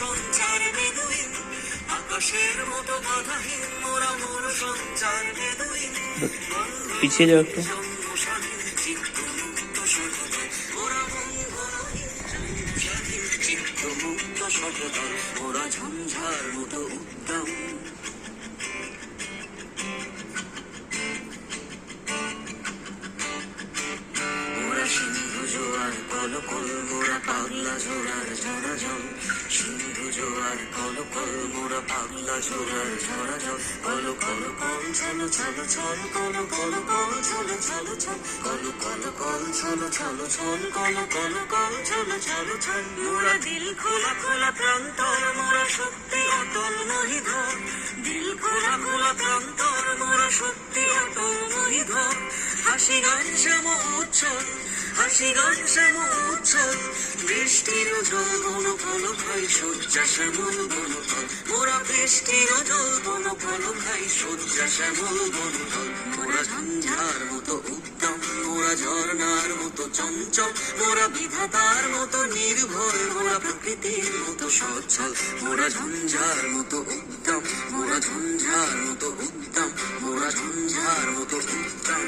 সঞ্চার বেদুইন, আকাশের মতো বাধাহীন মোরা মোর সঞ্চার বেদুইন। পিছিয়ে যাও একটু। জন্মস্বাধীন চিত্তমুক্ত সর্বদল মোরা বন্ধনহীন, জন্মস্বাধীন চিত্তমুক্ত সর্বদল মোরা ঝঞ্ঝার মতো উদ্যম। সিন্ধু জোয়ার কলকল মোরা পাগলা ঝোড়ার ঝরা জল, সিন্ধু জোয়ার কলকল মোরা পাগলা ঝোড়ার ঝরা জল। কল কল কল ছল ছল ছল কল কল কল ছল ছল ছল কল কল কল ছল ছল ছল কল কল কল ছল ছল ছল। মোরা দিল খোলা খোলা প্রান্তর মোরা সত্যি অটল নহি ধর, দিল খোলা খোলা প্রান্তর মোরা সত্যি অটল নহি ধর। হাসি গান শ্যাম উচ্ছল, হাসি গান শ্যাম উচ্ছল, বৃষ্টির জল বন ফল খাই শয্যা শ্যামল বনতল মোরা। বৃষ্টির জল বন ফল খাই শয্যা শ্যামল বনতল মোরা ঝঞ্ঝার মতো উদ্যম, মোরা ঝর্ণার মতো চঞ্চল, মোরা বিধাতার মতো নির্ভর, মোরা প্রকৃতির মতো সচ্ছল। মোরা ঝঞ্ঝার মতো উদ্যম, মোরা ঝঞ্ঝার মতো উদ্যম, মোরা ঝঞ্ঝার মতো উদ্যম।